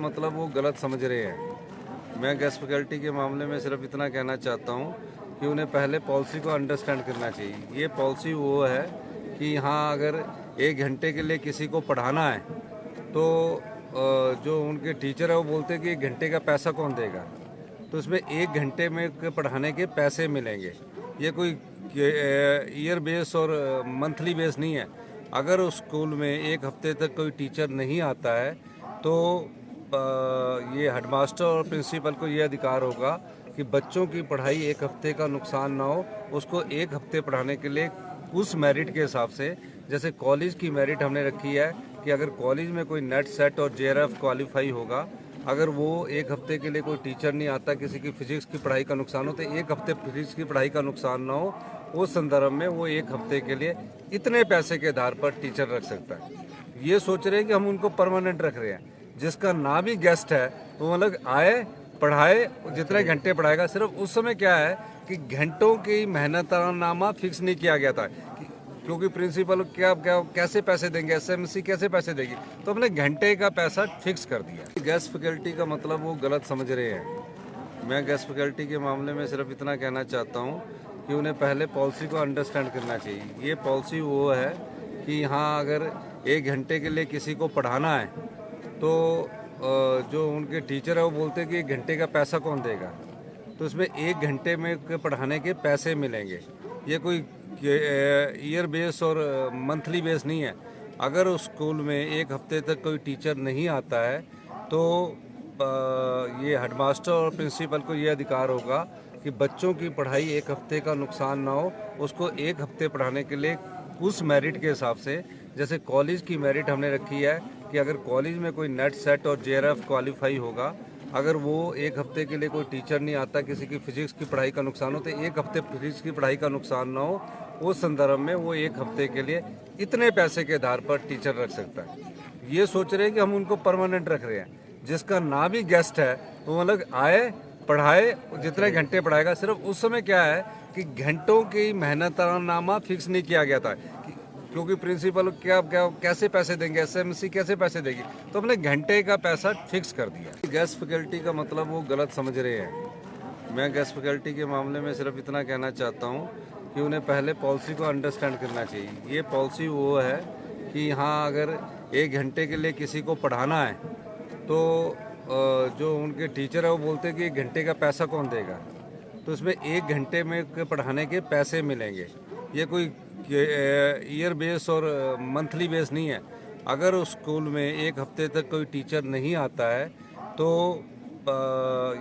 मतलब वो गलत समझ रहे हैं। मैं गेस्ट फैकल्टी के मामले में सिर्फ इतना कहना चाहता हूँ कि उन्हें पहले पॉलिसी को अंडरस्टैंड करना चाहिए। ये पॉलिसी वो है कि यहाँ अगर 1 घंटे के लिए किसी को पढ़ाना है तो जो उनके टीचर है वो बोलते हैं कि 1 घंटे का पैसा कौन देगा, तो इसमें 1 घंटे में के पढ़ाने के पैसे मिलेंगे। ये कोई ईयर बेस और मंथली बेस नहीं है। अगर उस स्कूल में 1 हफ्ते तक कोई टीचर नहीं आता है तो ये हेडमास्टर और प्रिंसिपल को ये अधिकार होगा कि बच्चों की पढ़ाई 1 हफ्ते का नुकसान ना हो, उसको 1 हफ्ते पढ़ाने के लिए उस मेरिट के हिसाब से, जैसे कॉलेज की मेरिट हमने रखी है कि अगर कॉलेज में कोई नेट सेट और जेआरएफ क्वालिफाई होगा, अगर वो 1 हफ्ते के लिए कोई टीचर नहीं आता, किसी की फिजिक्स की पढ़ाई का नुकसान हो तो 1 हफ्ते फिजिक्स की पढ़ाई का नुकसान ना हो, उस संदर्भ में वो 1 हफ्ते के लिए इतने पैसे के आधार पर टीचर रख सकता है। ये सोच रहे हैं कि हम उनको परमानेंट रख रहे हैं। जिसका ना भी गेस्ट है वो मतलब आए, पढ़ाए, जितने घंटे पढ़ाएगा। सिर्फ उस समय क्या है कि घंटों की मेहनतनामा फिक्स नहीं किया गया था, क्योंकि प्रिंसिपल क्या क्या कैसे पैसे देंगे, एसएमसी कैसे पैसे देगी, तो हमने घंटे का पैसा फिक्स कर दिया। गेस्ट फैकल्टी का मतलब वो गलत समझ रहे हैं। मैं गेस्ट फैकल्टी के मामले में सिर्फ इतना कहना चाहता हूँ कि उन्हें पहले पॉलिसी को अंडरस्टैंड करना चाहिए। ये पॉलिसी वो है कि यहाँ अगर 1 घंटे के लिए किसी को पढ़ाना है तो जो उनके टीचर है वो बोलते हैं कि 1 घंटे का पैसा कौन देगा, तो इसमें 1 घंटे में के पढ़ाने के पैसे मिलेंगे। ये कोई ईयर बेस और मंथली बेस नहीं है। अगर उस स्कूल में 1 हफ्ते तक कोई टीचर नहीं आता है तो ये हेडमास्टर और प्रिंसिपल को ये अधिकार होगा कि बच्चों की पढ़ाई 1 हफ्ते का नुकसान ना हो, उसको 1 हफ्ते पढ़ाने के लिए उस मेरिट के हिसाब से, जैसे कॉलेज की मेरिट हमने रखी है कि अगर कॉलेज में कोई नेट सेट और जेआरएफ क्वालिफाई होगा, अगर वो 1 हफ्ते के लिए कोई टीचर नहीं आता, किसी की फिजिक्स की पढ़ाई का नुकसान हो तो 1 हफ्ते फिजिक्स की पढ़ाई का नुकसान ना हो, उस संदर्भ में वो 1 हफ्ते के लिए इतने पैसे के आधार पर टीचर रख सकता है। ये सोच रहे हैं कि हम उनको परमानेंट रख रहे हैं। जिसका ना भी गेस्ट है वो मतलब आए, पढ़ाए, जितने घंटे पढ़ाएगा। सिर्फ उस समय क्या है कि घंटों की मेहनतनामा फिक्स नहीं किया गया था, क्योंकि प्रिंसिपल क्या क्या कैसे पैसे देंगे, एसएमसी कैसे पैसे देगी, तो हमने घंटे का पैसा फिक्स कर दिया। गेस्ट फैकल्टी का मतलब वो गलत समझ रहे हैं। मैं गेस्ट फैकल्टी के मामले में सिर्फ इतना कहना चाहता हूँ कि उन्हें पहले पॉलिसी को अंडरस्टैंड करना चाहिए। ये पॉलिसी वो है कि यहाँ अगर 1 घंटे के लिए किसी को पढ़ाना है तो जो उनके टीचर है वो बोलते हैं कि 1 घंटे का पैसा कौन देगा, तो इसमें 1 घंटे में के पढ़ाने के पैसे मिलेंगे। ये कोई ईयर बेस और मंथली बेस नहीं है। अगर उस स्कूल में 1 हफ्ते तक कोई टीचर नहीं आता है तो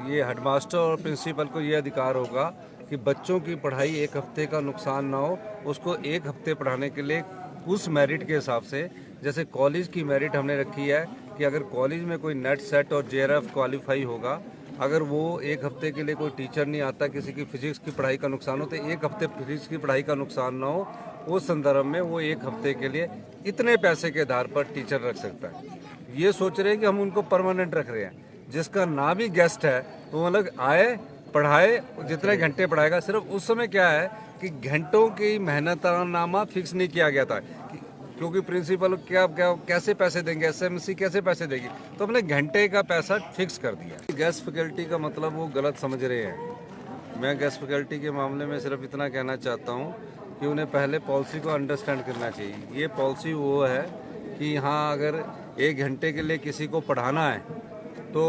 ये हेडमास्टर और प्रिंसिपल को ये अधिकार होगा कि बच्चों की पढ़ाई 1 हफ्ते का नुकसान ना हो, उसको 1 हफ्ते पढ़ाने के लिए उस मेरिट के हिसाब से, जैसे कॉलेज की मेरिट हमने रखी है कि अगर कॉलेज में कोई नेट सेट और जेआरएफ क्वालिफाई होगा, अगर वो 1 हफ्ते के लिए कोई टीचर नहीं आता, किसी की फिजिक्स की पढ़ाई का नुकसान हो तो 1 हफ्ते फिजिक्स की पढ़ाई का नुकसान ना हो, उस संदर्भ में वो 1 हफ्ते के लिए इतने पैसे के आधार पर टीचर रख सकता है। ये सोच रहे हैं कि हम उनको परमानेंट रख रहे हैं। जिसका ना भी गेस्ट है वो मतलब आए, पढ़ाए, जितने घंटे पढ़ाएगा। सिर्फ उस समय क्या है कि घंटों की मेहनतनामा फिक्स नहीं किया गया था, क्योंकि प्रिंसिपल क्या क्या कैसे पैसे देंगे, एसएमसी कैसे पैसे देगी, तो हमने घंटे का पैसा फिक्स कर दिया। गेस्ट फैकल्टी का मतलब वो गलत समझ रहे हैं। मैं गेस्ट फैकल्टी के मामले में सिर्फ इतना कहना चाहता हूँ कि उन्हें पहले पॉलिसी को अंडरस्टैंड करना चाहिए। ये पॉलिसी वो है कि यहाँ अगर 1 घंटे के लिए किसी को पढ़ाना है तो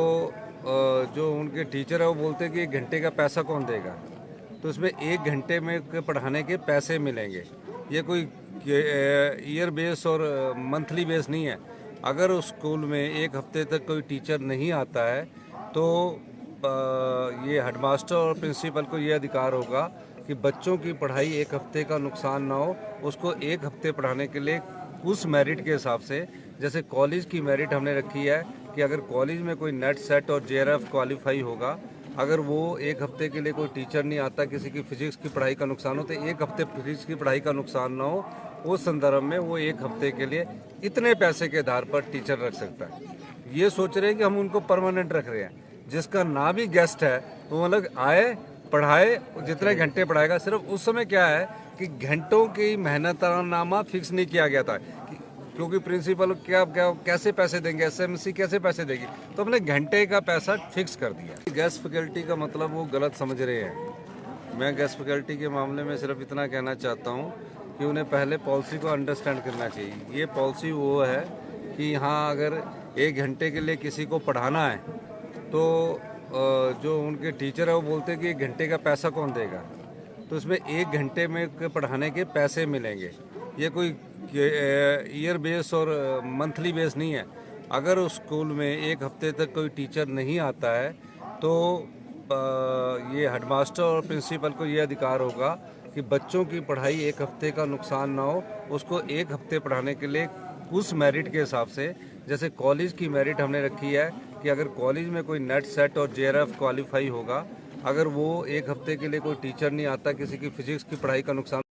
जो उनके टीचर है वो बोलते हैं कि 1 घंटे का पैसा कौन देगा, तो इसमें 1 घंटे में के पढ़ाने के पैसे मिलेंगे। ये कोई ईयर बेस और मंथली बेस नहीं है। अगर उस स्कूल में 1 हफ्ते तक कोई टीचर नहीं आता है तो ये हेडमास्टर और प्रिंसिपल को ये अधिकार होगा कि बच्चों की पढ़ाई 1 हफ्ते का नुकसान ना हो, उसको 1 हफ्ते पढ़ाने के लिए उस मेरिट के हिसाब से, जैसे कॉलेज की मेरिट हमने रखी है कि अगर कॉलेज में कोई नेट सेट और जेआरएफ क्वालिफाई होगा, अगर वो 1 हफ्ते के लिए कोई टीचर नहीं आता, किसी की फिजिक्स की पढ़ाई का नुकसान हो तो 1 हफ्ते फिजिक्स की पढ़ाई का नुकसान ना हो, उस संदर्भ में वो 1 हफ्ते के लिए इतने पैसे के आधार पर टीचर रख सकता है। ये सोच रहे हैं कि हम उनको परमानेंट रख रहे हैं। जिसका ना भी गेस्ट है वो मतलब आए, पढ़ाए, जितने घंटे पढ़ाएगा। सिर्फ उस समय क्या है कि घंटों की मेहनतनामा फिक्स नहीं किया गया था, क्योंकि प्रिंसिपल क्या क्या कैसे पैसे देंगे, एसएमसी कैसे पैसे देगी, तो हमने घंटे का पैसा फिक्स कर दिया। गैस फैकल्टी का मतलब वो गलत समझ रहे हैं। मैं गैस फैकल्टी के मामले में सिर्फ इतना कहना चाहता हूँ कि उन्हें पहले पॉलिसी को अंडरस्टैंड करना चाहिए। ये पॉलिसी वो है कि हाँ, अगर 1 घंटे के लिए किसी को पढ़ाना है तो जो उनके टीचर है वो बोलते हैं कि 1 घंटे का पैसा कौन देगा, तो इसमें 1 घंटे में पढ़ाने के पैसे मिलेंगे। ये कोई ईयर बेस और मंथली बेस नहीं है। अगर उस स्कूल में 1 हफ्ते तक कोई टीचर नहीं आता है तो ये हेडमास्टर और प्रिंसिपल को ये अधिकार होगा कि बच्चों की पढ़ाई 1 हफ्ते का नुकसान ना हो, उसको 1 हफ्ते पढ़ाने के लिए उस मेरिट के हिसाब से, जैसे कॉलेज की मेरिट हमने रखी है कि अगर कॉलेज में कोई नेट सेट और जेआरएफ क्वालिफाई होगा, अगर वो 1 हफ्ते के लिए कोई टीचर नहीं आता, किसी की फिजिक्स की पढ़ाई का नुकसान